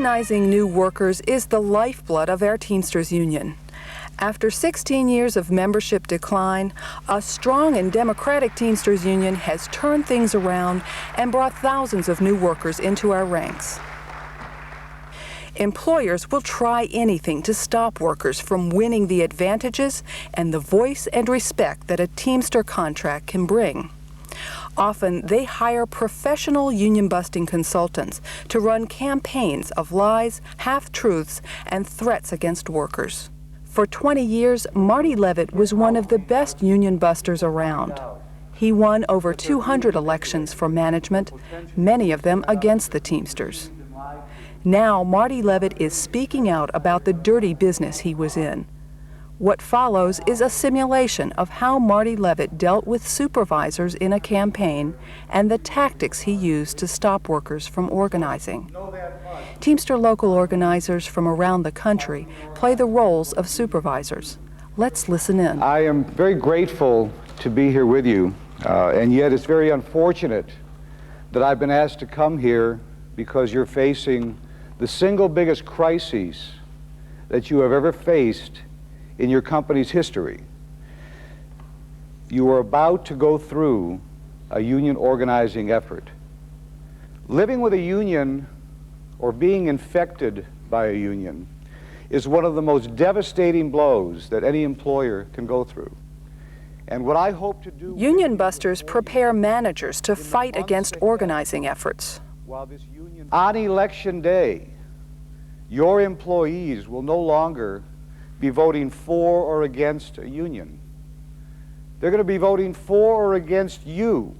Organizing new workers is the lifeblood of our Teamsters Union. After 16 years of membership decline, a strong and democratic Teamsters Union has turned things around and brought thousands of new workers into our ranks. Employers will try anything to stop workers from winning the advantages and the voice and respect that a Teamster contract can bring. Often, they hire professional union-busting consultants to run campaigns of lies, half-truths, and threats against workers. For 20 years, Marty Levitt was one of the best union busters around. He won over 200 elections for management, many of them against the Teamsters. Now, Marty Levitt is speaking out about the dirty business he was in. What follows is a simulation of how Marty Levitt dealt with supervisors in a campaign and the tactics he used to stop workers from organizing. Teamster local organizers from around the country play the roles of supervisors. Let's listen in. I am very grateful to be here with you, and yet it's very unfortunate that I've been asked to come here because you're facing the single biggest crisis that you have ever faced in your company's history. You are about to go through a union organizing effort. Living with a union or being infected by a union is one of the most devastating blows that any employer can go through. And what I hope to do... Union busters prepare managers to fight against organizing efforts. On election day, your employees will no longer be voting for or against a union. They're going to be voting for or against you,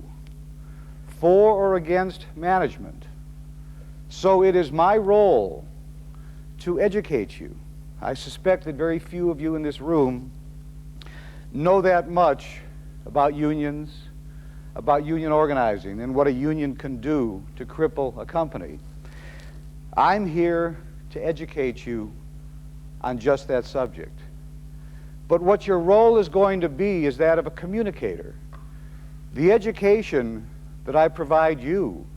for or against management. So it is my role to educate you. I suspect that very few of you in this room know that much about unions, about union organizing, and what a union can do to cripple a company. I'm here to educate you on just that subject. But what your role is going to be is that of a communicator. The education that I provide you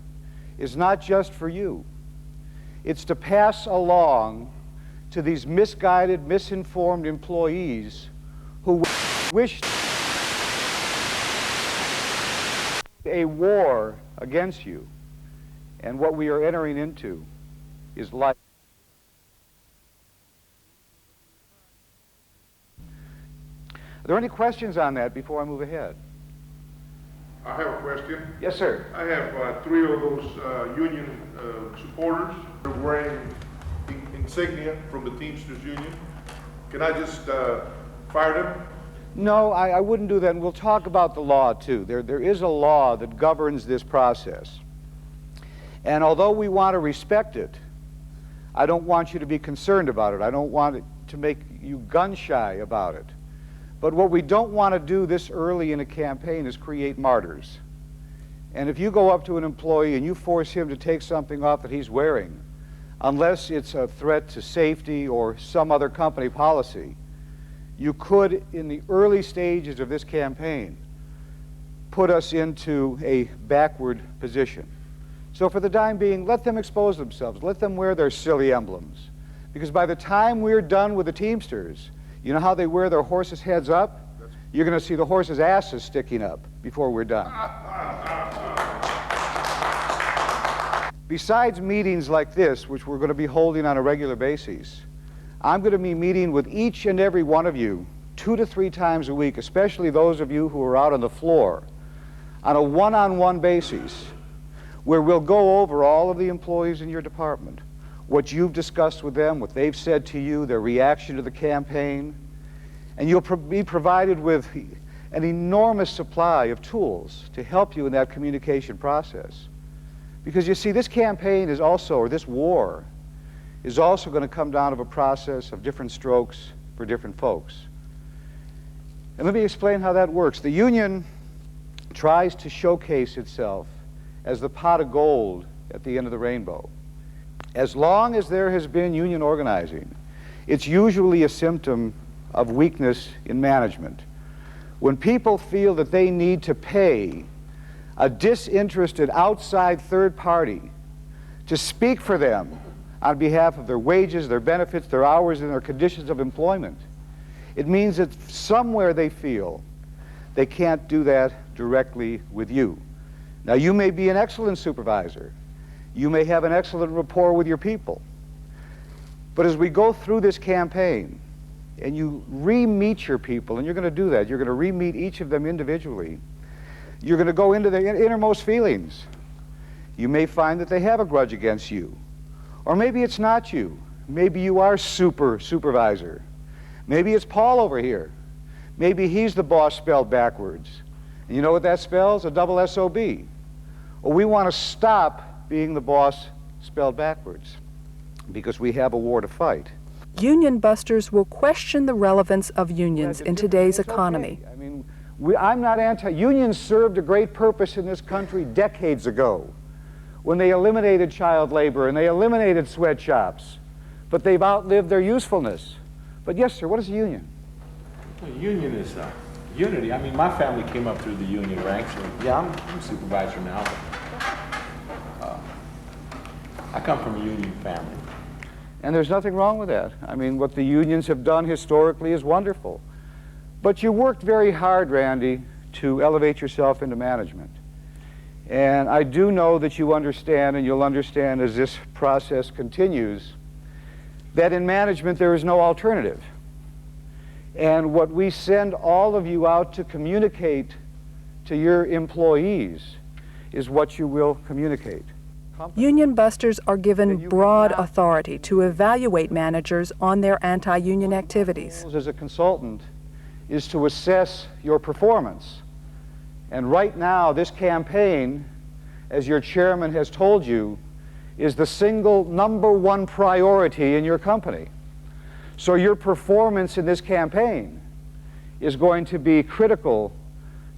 is not just for you. It's to pass along to these misguided, misinformed employees who wish a war against you. And what we are entering into is life. Are there any questions on that before I move ahead? I have a question. Yes, sir. I have 3 of those union supporters wearing insignia from the Teamsters Union. Can I just fire them? No, I wouldn't do that, and we'll talk about the law, too. There is a law that governs this process. And although we want to respect it, I don't want you to be concerned about it. I don't want it to make you gun-shy about it. But what we don't want to do this early in a campaign is create martyrs. And if you go up to an employee and you force him to take something off that he's wearing, unless it's a threat to safety or some other company policy, you could, in the early stages of this campaign, put us into a backward position. So for the time being, let them expose themselves. Let them wear their silly emblems. Because by the time we're done with the Teamsters, you know how they wear their horses' heads up? You're going to see the horses' asses sticking up before we're done. Besides meetings like this, which we're going to be holding on a regular basis, I'm going to be meeting with each and every one of you 2 to 3 times a week, especially those of you who are out on the floor, on a one-on-one basis, where we'll go over all of the employees in your department, what you've discussed with them, what they've said to you, their reaction to the campaign, and you'll be provided with an enormous supply of tools to help you in that communication process. Because you see, this campaign is also, or this war, is also going to come down to a process of different strokes for different folks. And let me explain how that works. The union tries to showcase itself as the pot of gold at the end of the rainbow. As long as there has been union organizing, it's usually a symptom of weakness in management. When people feel that they need to pay a disinterested outside third party to speak for them on behalf of their wages, their benefits, their hours, and their conditions of employment. It means that somewhere they feel they can't do that directly with you. Now, you may be an excellent supervisor. You may have an excellent rapport with your people. But as we go through this campaign, and you re-meet your people, and you're going to do that, you're going to re-meet each of them individually, you're going to go into their innermost feelings. You may find that they have a grudge against you. Or maybe it's not you. Maybe you are supervisor. Maybe it's Paul over here. Maybe he's the boss spelled backwards. And you know what that spells? A double S-O-B. Well, we want to stop being the boss spelled backwards because we have a war to fight. Union busters will question the relevance of unions in today's economy. Okay. I mean, I'm not unions served a great purpose in this country decades ago when they eliminated child labor and they eliminated sweatshops, but they've outlived their usefulness. But yes, sir, what is a union? A union is unity. I mean, my family came up through the union ranks. And yeah, I'm a supervisor now, but I come from a union family. And there's nothing wrong with that. I mean, what the unions have done historically is wonderful. But you worked very hard, Randy, to elevate yourself into management. And I do know that you understand, and you'll understand as this process continues, that in management there is no alternative. And what we send all of you out to communicate to your employees is what you will communicate. Union busters are given broad authority to evaluate managers on their anti-union activities. As a consultant is to assess your performance. And right now, this campaign, as your chairman has told you, is the single #1 priority in your company. So your performance in this campaign is going to be critical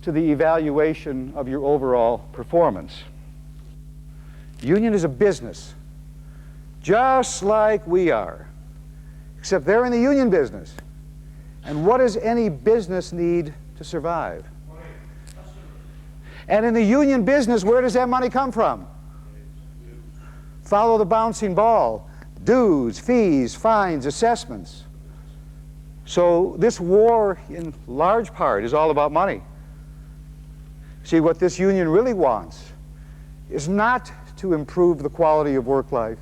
to the evaluation of your overall performance. Union is a business, just like we are, except they're in the union business. And what does any business need to survive? And in the union business, where does that money come from? Follow the bouncing ball. Dues, fees, fines, assessments. So this war, in large part, is all about money. See, what this union really wants is not to improve the quality of work life,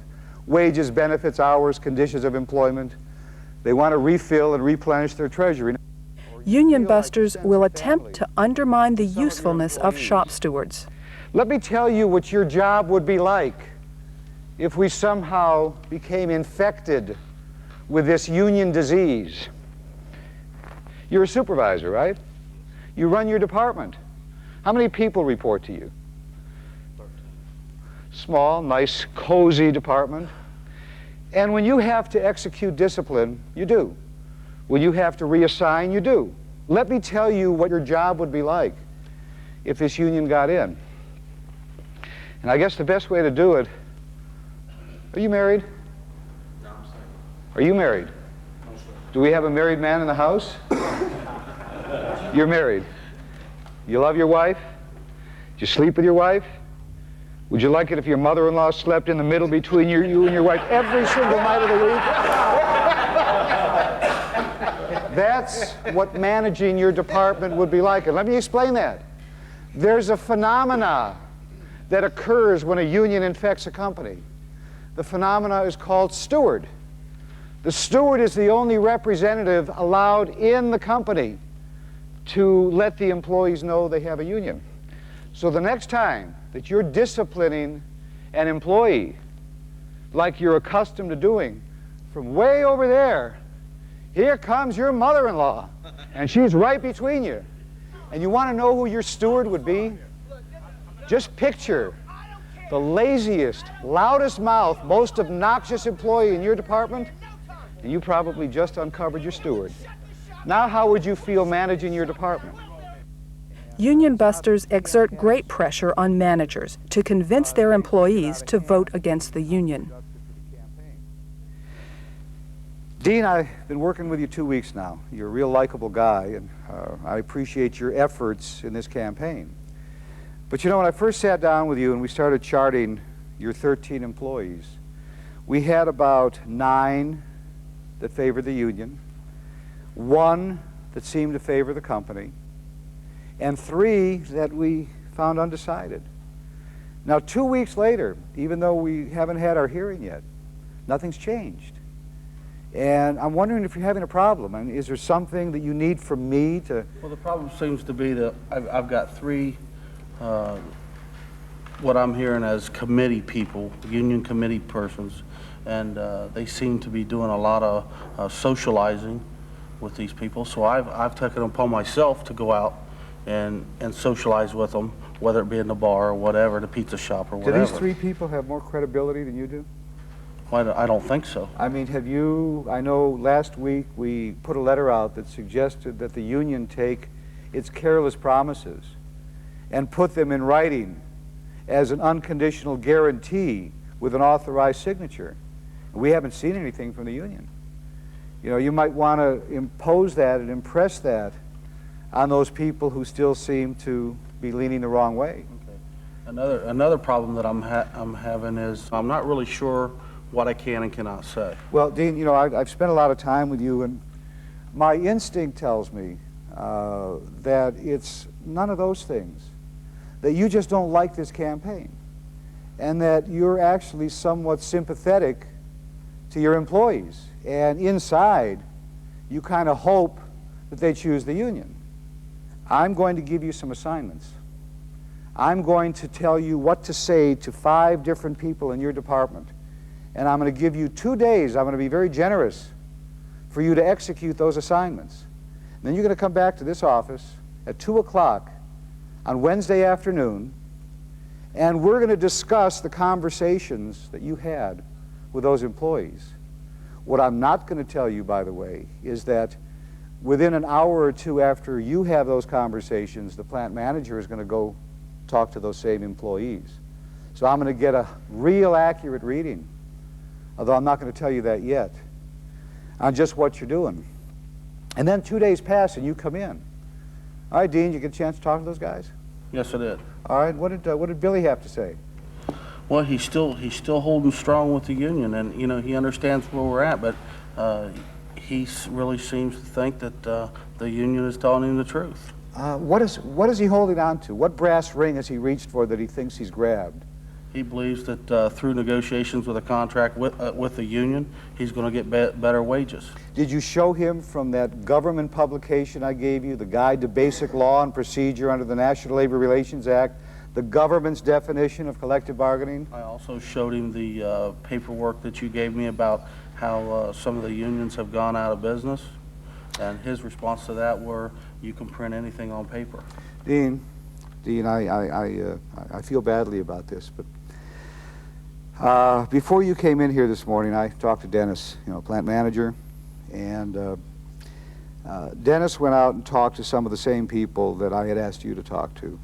wages, benefits, hours, conditions of employment. They want to refill and replenish their treasury. Union busters will attempt to undermine the usefulness of shop stewards. Let me tell you what your job would be like if we somehow became infected with this union disease. You're a supervisor, right? You run your department. How many people report to you? 13. Small, nice, cozy department. And when you have to execute discipline, you do. When you have to reassign, you do. Let me tell you what your job would be like if this union got in. And I guess the best way to do it, are you married? No, I'm sorry. Are you married? No, sir. Do we have a married man in the house? You're married. You love your wife? Do you sleep with your wife? Would you like it if your mother-in-law slept in the middle between you and your wife every single night of the week? That's what managing your department would be like. And let me explain that. There's a phenomena that occurs when a union infects a company. The phenomena is called steward. The steward is the only representative allowed in the company to let the employees know they have a union. So the next time that you're disciplining an employee like you're accustomed to doing, from way over there, here comes your mother-in-law, and she's right between you. And you want to know who your steward would be? Just picture the laziest, loudest mouth, most obnoxious employee in your department, and you probably just uncovered your steward. Now how would you feel managing your department? Union busters exert great pressure on managers to convince their employees to vote against the union. Dean, I've been working with you 2 weeks now. You're a real likable guy, and I appreciate your efforts in this campaign. But you know, when I first sat down with you and we started charting your 13 employees, we had about 9 that favored the union, 1 that seemed to favor the company, and 3 that we found undecided. Now, 2 weeks later, even though we haven't had our hearing yet, nothing's changed. And I'm wondering if you're having a problem. I mean, is there something that you need from me to... Well, the problem seems to be that I've got 3, what I'm hearing as committee people, union committee persons, and they seem to be doing a lot of socializing with these people. So I've taken it upon myself to go out and socialize with them, whether it be in the bar or whatever, the pizza shop or whatever. Do these 3 people have more credibility than you do? Well, I don't think so. I mean, have you, I know last week we put a letter out that suggested that the union take its careless promises and put them in writing as an unconditional guarantee with an authorized signature. We haven't seen anything from the union. You know, you might want to impose that and impress that on those people who still seem to be leaning the wrong way. Okay. Another problem that I'm having is I'm not really sure what I can and cannot say. Well, Dean, you know, I've spent a lot of time with you, and my instinct tells me that it's none of those things, that you just don't like this campaign, and that you're actually somewhat sympathetic to your employees, and inside you kind of hope that they choose the union. I'm going to give you some assignments. I'm going to tell you what to say to 5 different people in your department, and I'm going to give you 2 days. I'm going to be very generous for you to execute those assignments. And then you're going to come back to this office at 2 o'clock on Wednesday afternoon, and we're going to discuss the conversations that you had with those employees. What I'm not going to tell you, by the way, is that within an hour or 2 after you have those conversations, the plant manager is going to go talk to those same employees. So I'm going to get a real accurate reading, although I'm not going to tell you that yet, on just what you're doing. And then 2 days pass and you come in. All right, Dean, you get a chance to talk to those guys? Yes, I did. All right, what did Billy have to say? Well, he's still holding strong with the union, and you know he understands where we're at, but he really seems to think that the union is telling him the truth. What is he holding on to? What brass ring has he reached for that he thinks he's grabbed? He believes that through negotiations with a contract with the union, he's going to get better wages. Did you show him from that government publication I gave you, the Guide to Basic Law and Procedure under the National Labor Relations Act, the government's definition of collective bargaining? I also showed him the paperwork that you gave me about how some of the unions have gone out of business, and his response to that were, you can print anything on paper. Dean, I feel badly about this, but before you came in here this morning, I talked to Dennis, you know, plant manager, and Dennis went out and talked to some of the same people that I had asked you to talk to.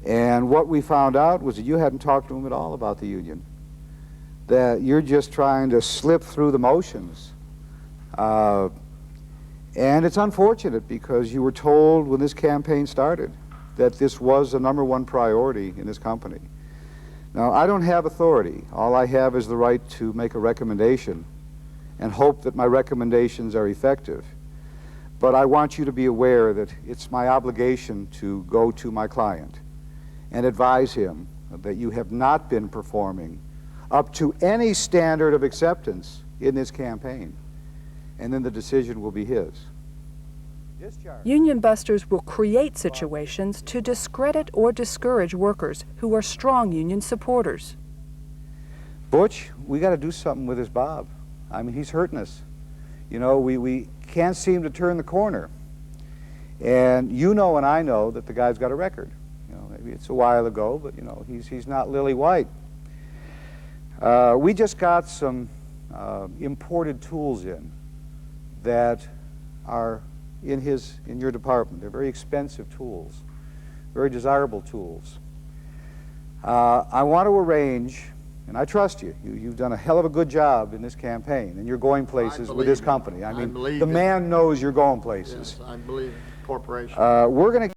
And what we found out was that you hadn't talked to him at all about the union, that you're just trying to slip through the motions. And it's unfortunate because you were told when this campaign started that this was the #1 priority in this company. Now, I don't have authority. All I have is the right to make a recommendation and hope that my recommendations are effective. But I want you to be aware that it's my obligation to go to my client and advise him that you have not been performing up to any standard of acceptance in this campaign. And then the decision will be his. Union busters will create situations to discredit or discourage workers who are strong union supporters. Butch, we got to do something with this Bob. I mean, he's hurting us. You know, we can't seem to turn the corner. And you know and I know that the guy's got a record. You know, maybe it's a while ago, but you know, he's not lily white. We just got some imported tools in that are in your department. They're very expensive tools, very desirable tools. I want to arrange, and I trust you. You've done a hell of a good job in this campaign, and you're going places with this company. I mean, the man knows you're going places. Yes, I believe it. Corporation. We're going to